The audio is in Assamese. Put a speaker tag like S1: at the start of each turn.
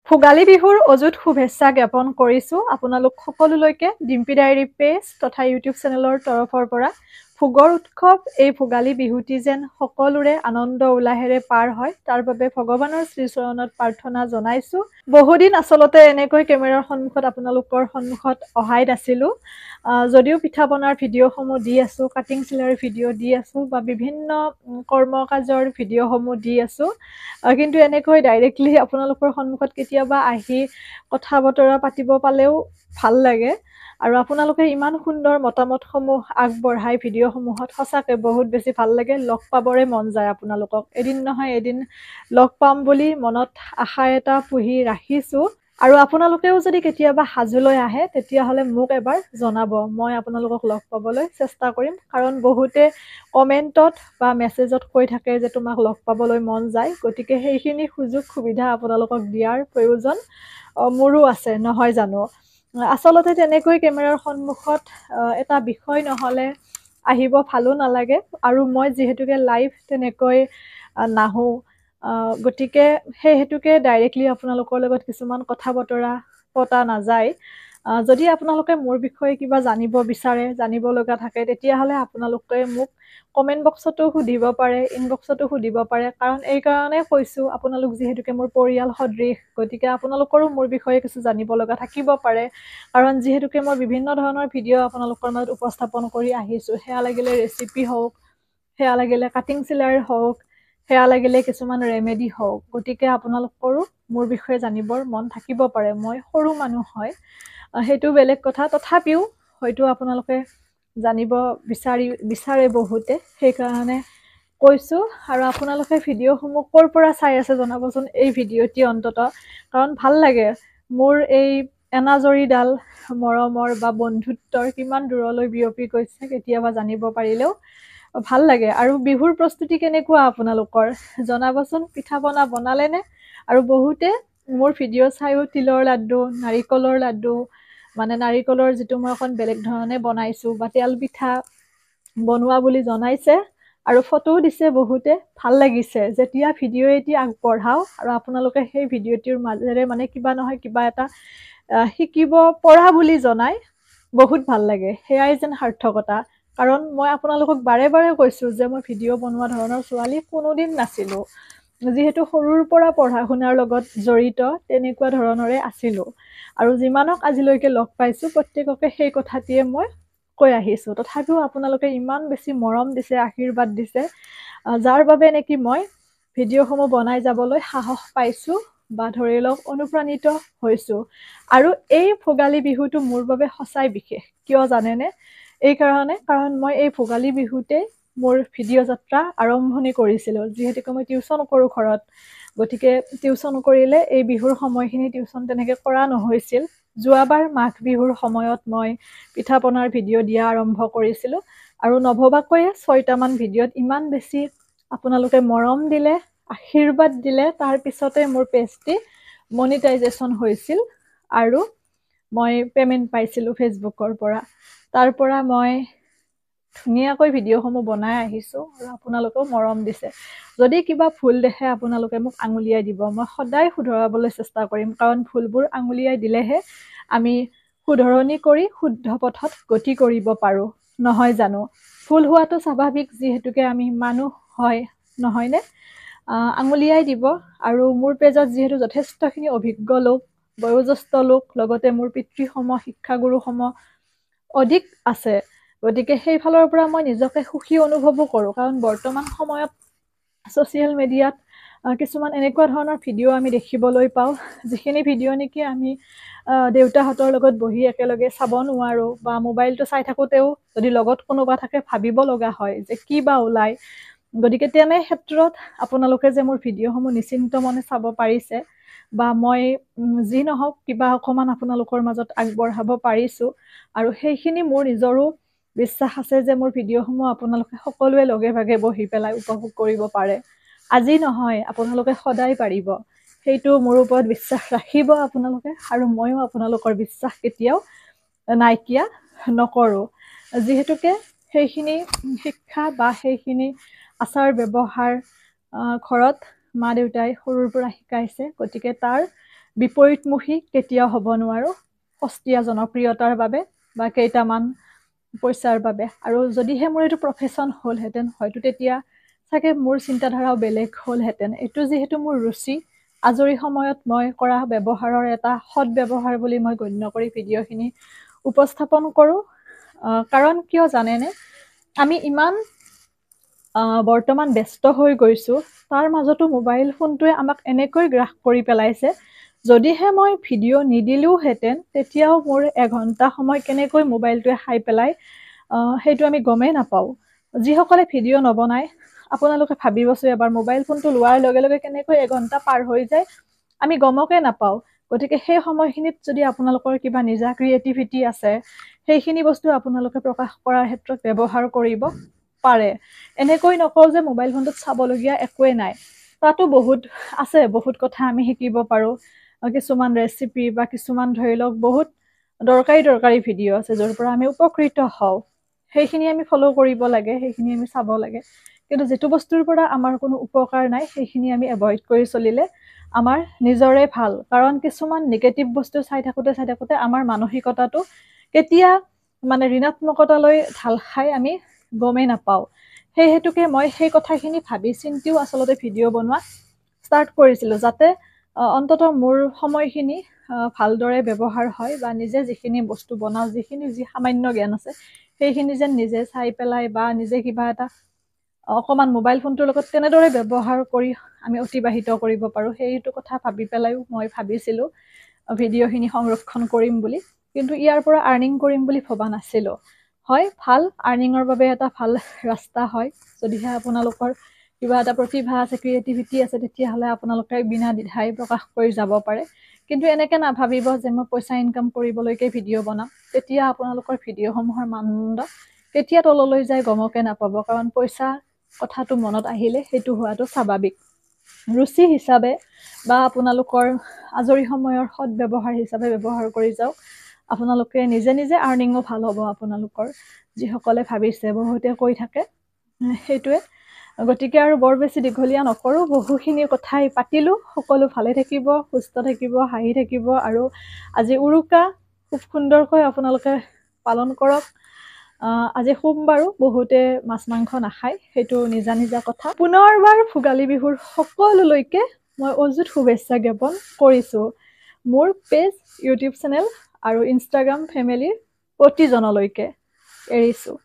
S1: ভোগালী বিহুৰ অযুত শুভেচ্ছা জ্ঞাপন কৰিছোঁ আপোনালোক সকলোলৈকে ডিম্পি ডায়েৰী পেজ তথা ইউটিউব চেনেলৰ তৰফৰ পৰা ভোগৰ উৎসৱ এই ভোগালী বিহুটি যেন সকলোৰে আনন্দ উল্লাহেৰে পাৰ হয় তাৰ বাবে ভগৱানৰ শ্ৰীচৰণত প্ৰাৰ্থনা জনাইছোঁ। বহুদিন আচলতে এনেকৈ কেমেৰাৰ সন্মুখত আপোনালোকৰ সন্মুখত অহাই নাছিলোঁ। যদিও পিঠা বনাৰ ভিডিঅ'সমূহ দি আছোঁ, কাটিং চিলাইৰ ভিডিঅ' দি আছোঁ বা বিভিন্ন কৰ্ম কাজৰ ভিডিঅ'সমূহ দি আছোঁ, কিন্তু এনেকৈ ডাইৰেক্টলি আপোনালোকৰ সন্মুখত কেতিয়াবা আহি কথা বতৰা পাতিব পালেও ভাল লাগে। আৰু আপোনালোকে ইমান সুন্দৰ মতামতসমূহ আগবঢ়াই ভিডিঅ'সমূহত সঁচাকৈ বহুত বেছি ভাল লাগে। লগ পাবৰে মন যায় আপোনালোকক। এদিন নহয় এদিন লগ পাম বুলি মনত আশা এটা পুহি ৰাখিছোঁ। আৰু আপোনালোকেও যদি কেতিয়াবা হাজোলৈ আহে তেতিয়াহ'লে মোক এবাৰ জনাব, মই আপোনালোকক লগ পাবলৈ চেষ্টা কৰিম। কাৰণ বহুতে কমেণ্টত বা মেছেজত কৈ থাকে যে তোমাক লগ পাবলৈ মন যায়, গতিকে সেইখিনি সুযোগ সুবিধা আপোনালোকক দিয়াৰ প্ৰয়োজন মোৰো আছে, নহয় জানো? আচলতে তেনেকৈ কেমেৰাৰ সন্মুখত এটা বিষয় নহ'লে আহিব ভালো নালাগে। আৰু মই যিহেতুকে লাইভ তেনেকৈ নাহোঁ, গতিকে সেই হেতুকে ডাইৰেক্টলি আপোনালোকৰ লগত কিছুমান কথা বতৰা পতা নাযায়। যদি আপোনালোকে মোৰ বিষয়ে কিবা জানিব বিচাৰে, জানিব লগা থাকে, তেতিয়াহ'লে আপোনালোকে মোক কমেণ্ট বক্সতো সুধিব পাৰে, ইনবক্সতো সুধিব পাৰে। কাৰণ এইকাৰণে কৈছোঁ, আপোনালোক যিহেতুকে মোৰ পৰিয়াল সদৃশ, গতিকে আপোনালোকৰো মোৰ বিষয়ে কিছু জানিব লগা থাকিব পাৰে। কাৰণ যিহেতুকে মই বিভিন্ন ধৰণৰ ভিডিঅ' আপোনালোকৰ মাজত উপস্থাপন কৰি আহিছোঁ, সেয়া লাগিলে ৰেচিপি হওক, সেয়া লাগিলে কাটিং চিলাইৰ হওক, সেয়া লাগিলে কিছুমান ৰেমেডি হওক, গতিকে আপোনালোকৰো মোৰ বিষয়ে জানিবৰ মন থাকিব পাৰে। মই সৰু মানুহ হয়, সেইটো বেলেগ কথা। তথাপিও হয়তো আপোনালোকে জানিব বিচাৰে বহুতে, সেইকাৰণে কৈছোঁ। আৰু আপোনালোকে ভিডিঅ'সমূহ ক'ৰ পৰা চাই আছে জনাবচোন এই ভিডিঅ'টি অন্ততঃ, কাৰণ ভাল লাগে মোৰ এই এনাজৰীডাল মৰমৰ বা বন্ধুত্বৰ কিমান দূৰলৈ বিয়পি গৈছে কেতিয়াবা জানিব পাৰিলেও ভাল লাগে। আৰু বিহুৰ প্ৰস্তুতি কেনেকুৱা আপোনালোকৰ জনাবচোন, পিঠা পনা বনালেনে? আৰু বহুতে মোৰ ভিডিঅ' চাইও তিলৰ লাড্ডু, নাৰিকলৰ লাড্ডু, মানে নাৰিকলৰ যিটো মই অকণ বেলেগ ধৰণে বনাইছোঁ, বা তেল পিঠা বনোৱা বুলি জনাইছে আৰু ফটোও দিছে বহুতে। ভাল লাগিছে যেতিয়া ভিডিঅ' এটি আগবঢ়াওঁ আৰু আপোনালোকে সেই ভিডিঅ'টিৰ মাজেৰে মানে কিবা নহয় কিবা এটা শিকিব পৰা বুলি জনাই, বহুত ভাল লাগে। সেয়াই যেন সাৰ্থকতা। কাৰণ মই আপোনালোকক বাৰে বাৰে কৈছোঁ যে মই ভিডিঅ' বনোৱা ধৰণৰ ছোৱালী কোনোদিন নাছিলোঁ। যিহেতু সৰুৰ পৰা পঢ়া শুনাৰ লগত জড়িত, তেনেকুৱা ধৰণৰে আছিলোঁ। আৰু যিমানক আজিলৈকে লগ পাইছোঁ প্ৰত্যেককে সেই কথাটিয়ে মই কৈ আহিছোঁ। তথাপিও আপোনালোকে ইমান বেছি মৰম দিছে, আশীৰ্বাদ দিছে, যাৰ বাবে নেকি মই ভিডিঅ'সমূহ বনাই যাবলৈ সাহস পাইছোঁ বা ধৰি লওক অনুপ্ৰাণিত হৈছোঁ। আৰু এই ভোগালী বিহুটো মোৰ বাবে সঁচাই বিশেষ। কিয় জানেনে? এইকাৰণে, কাৰণ মই এই ভোগালী বিহুতে মোৰ ভিডিঅ' যাত্ৰা আৰম্ভণি কৰিছিলোঁ। যিহেতুকে মই টিউশ্যন কৰোঁ ঘৰত, গতিকে টিউশ্যন কৰিলে এই বিহুৰ সময়খিনি টিউশ্যন তেনেকৈ কৰা নহৈছিল। যোৱাবাৰ মাঘ বিহুৰ সময়ত মই পিঠা পনাৰ ভিডিঅ' দিয়া আৰম্ভ কৰিছিলোঁ, আৰু নভবাকৈয়ে 6টামান ভিডিঅ'ত ইমান বেছি আপোনালোকে মৰম দিলে, আশীৰ্বাদ দিলে। তাৰপিছতে মোৰ পেজটি মনিটাইজেশ্যন হৈছিল আৰু মই পে'মেণ্ট পাইছিলোঁ ফেচবুকৰ পৰা। তাৰ পৰা মই ধুনীয়াকৈ ভিডিঅ'সমূহ বনাই আহিছোঁ আৰু আপোনালোকেও মৰম দিছে। যদি কিবা ভুল দেখে আপোনালোকে মোক আঙুলিয়াই দিব, মই সদায় শুধৰাবলৈ চেষ্টা কৰিম। কাৰণ ভুলবোৰ আঙুলিয়াই দিলেহে আমি শুধৰণি কৰি শুদ্ধ পথত গতি কৰিব পাৰোঁ, নহয় জানো? ভুল হোৱাটো স্বাভাৱিক, যিহেতুকে আমি মানুহ হয়, নহয়নে? আঙুলিয়াই দিব। আৰু মোৰ পেজত যিহেতু যথেষ্টখিনি অভিজ্ঞ লোক, বয়োজ্যেষ্ঠ লোক, লগতে মোৰ পিতৃসম, শিক্ষাগুৰুসম অধিক আছে, গতিকে সেইফালৰ পৰা মই নিজকে সুখী অনুভৱো কৰোঁ। কাৰণ বৰ্তমান সময়ত ছ'চিয়েল মিডিয়াত কিছুমান এনেকুৱা ধৰণৰ ভিডিঅ' আমি দেখিবলৈ পাওঁ, যিখিনি ভিডিঅ' নেকি আমি দেউতাহঁতৰ লগত বহি একেলগে চাব নোৱাৰোঁ, বা মোবাইলটো চাই থাকোঁতেও যদি লগত কোনোবা থাকে ভাবিব লগা হয় যে কি বা ওলায়। গতিকে তেনে ক্ষেত্ৰত আপোনালোকে যে মোৰ ভিডিঅ'সমূহ নিশ্চিন্ত মনে চাব পাৰিছে, বা মই যি নহওক কিবা অকণমান আপোনালোকৰ মাজত আগবঢ়াব পাৰিছোঁ, আৰু সেইখিনি মোৰ নিজৰো বিশ্বাস আছে যে মোৰ ভিডিঅ'সমূহ আপোনালোকে সকলোৱে লগে ভাগে বহি পেলাই উপভোগ কৰিব পাৰে। আজি নহয়, আপোনালোকে সদায় পাৰিব। সেইটো মোৰ ওপৰত বিশ্বাস ৰাখিব আপোনালোকে, আৰু ময়ো আপোনালোকৰ বিশ্বাস কেতিয়াও নাইকিয়া নকৰোঁ। যিহেতুকে সেইখিনি শিক্ষা বা সেইখিনি আচাৰ ব্যৱহাৰ ঘৰত মা দেউতাই সৰুৰ পৰা শিকাইছে, গতিকে তাৰ বিপৰীতমুখী কেতিয়াও হ'ব নোৱাৰো সস্তীয়া জনপ্ৰিয়তাৰ বাবে বা কেইটামান পইচাৰ বাবে। আৰু যদিহে মোৰ এইটো প্ৰফেশ্যন হ'লহেঁতেন হয়তো তেতিয়া চাগে মোৰ চিন্তাধাৰাও বেলেগ হ'লহেঁতেন। এইটো যিহেতু মোৰ ৰুচি, আজৰি সময়ত মই কৰা ব্যৱহাৰৰ এটা সৎ ব্যৱহাৰ বুলি মই গণ্য কৰি ভিডিঅ'খিনি উপস্থাপন কৰোঁ। কাৰণ কিয় জানেনে, আমি ইমান বৰ্তমান ব্যস্ত হৈ গৈছোঁ, তাৰ মাজতো মোবাইল ফোনটোৱে আমাক এনেকৈ গ্ৰাস কৰি পেলাইছে, যদিহে মই ভিডিঅ' নিদিলোহেঁতেন তেতিয়াও মোৰ এঘণ্টা সময় কেনেকৈ মোবাইলটোৱে খাই পেলাই সেইটো আমি গমেই নাপাওঁ। যিসকলে ভিডিঅ' নবনায় আপোনালোকে ভাবিবচোন এবাৰ, মোবাইল ফোনটো লোৱাৰ লগে লগে কেনেকৈ এঘণ্টা পাৰ হৈ যায় আমি গমকে নাপাওঁ। গতিকে সেই সময়খিনিত যদি আপোনালোকৰ কিবা নিজা ক্ৰিয়েটিভিটি আছে, সেইখিনি বস্তু আপোনালোকে প্ৰকাশ কৰাৰ ক্ষেত্ৰত ব্যৱহাৰ কৰিব পাৰে। এনেকৈ নকওঁ যে মোবাইল ফোনটোত চাবলগীয়া একোৱেই নাই, তাতো বহুত আছে, বহুত কথা আমি শিকিব পাৰোঁ। কিছুমান ৰেচিপি বা কিছুমান ধৰি লওক বহুত দৰকাৰী ভিডিঅ' আছে য'ৰ পৰা আমি উপকৃত হওঁ, সেইখিনি আমি ফ'ল' কৰিব লাগে, সেইখিনি আমি চাব লাগে। কিন্তু যিটো বস্তুৰ পৰা আমাৰ কোনো উপকাৰ নাই সেইখিনি আমি এভইড কৰি চলিলে আমাৰ নিজৰে ভাল। কাৰণ কিছুমান নিগেটিভ বস্তু চাই থাকোঁতে আমাৰ মানসিকতাটো কেতিয়া মানে ঋণাত্মকতালৈ ঢাল খাই আমি গমেই নাপাওঁ। সেই হেতুকে মই সেই কথাখিনি ভাবি চিন্তিও আচলতে ভিডিঅ' বনোৱা ষ্টাৰ্ট কৰিছিলোঁ, যাতে অন্ততঃ মোৰ সময়খিনি ভালদৰে ব্যৱহাৰ হয় বা নিজে যিখিনি বস্তু বনাওঁ, যি সামান্য জ্ঞান আছে সেইখিনি যেন নিজে চাই পেলাই বা নিজে কিবা এটা অকণমান মোবাইল ফোনটোৰ লগত তেনেদৰে ব্যৱহাৰ কৰি আমি অতিবাহিত কৰিব পাৰোঁ। সেইটো কথা ভাবি পেলাইও মই ভাবিছিলোঁ ভিডিঅ'খিনি সংৰক্ষণ কৰিম বুলি, কিন্তু ইয়াৰ পৰা আৰ্নিং কৰিম বুলি ভবা নাছিলোঁ। হয়, ভাল আৰ্নিঙৰ বাবে এটা ভাল ৰাস্তা হয়। যদিহে আপোনালোকৰ কিবা এটা প্ৰতিভা আছে, ক্ৰিয়েটিভিটি আছে, তেতিয়াহ'লে আপোনালোকে বিনা দ্বিধাই প্ৰকাশ কৰি যাব পাৰে। কিন্তু এনেকৈ নাভাবিব যে মই পইচা ইনকাম কৰিবলৈকে ভিডিঅ' বনাম, তেতিয়া আপোনালোকৰ ভিডিঅ'সমূহৰ মানদণ্ড কেতিয়া তললৈ যায় গমকে নাপাব। কাৰণ পইচা কথাটো মনত আহিলে সেইটো হোৱাটো স্বাভাৱিক। ৰুচি হিচাপে বা আপোনালোকৰ আজৰি সময়ৰ সৎ ব্যৱহাৰ হিচাপে ব্যৱহাৰ কৰি যাওক, আপোনালোকে নিজে নিজে আৰ্নিঙো ভাল হ'ব আপোনালোকৰ। যিসকলে ভাবিছে, বহুতে কৈ থাকে সেইটোৱে। গতিকে আৰু বৰ বেছি দীঘলীয়া নকৰোঁ, বহুখিনি কথাই পাতিলোঁ। সকলো ভালে থাকিব, সুস্থ থাকিব, হাঁহি থাকিব, আৰু আজি উৰুকা খুব সুন্দৰকৈ আপোনালোকে পালন কৰক। আজি সোমবাৰো বহুতে মাছ মাংস নাখায়, সেইটো নিজা নিজা কথা। পুনৰবাৰ ভোগালী বিহুৰ সকলোলৈকে মই অযুত শুভেচ্ছা জ্ঞাপন কৰিছোঁ। মোৰ পেজ, ইউটিউব চেনেল আৰু ইনষ্টাগ্ৰাম ফেমিলিৰ প্ৰতিজনলৈকে এৰিছোঁ।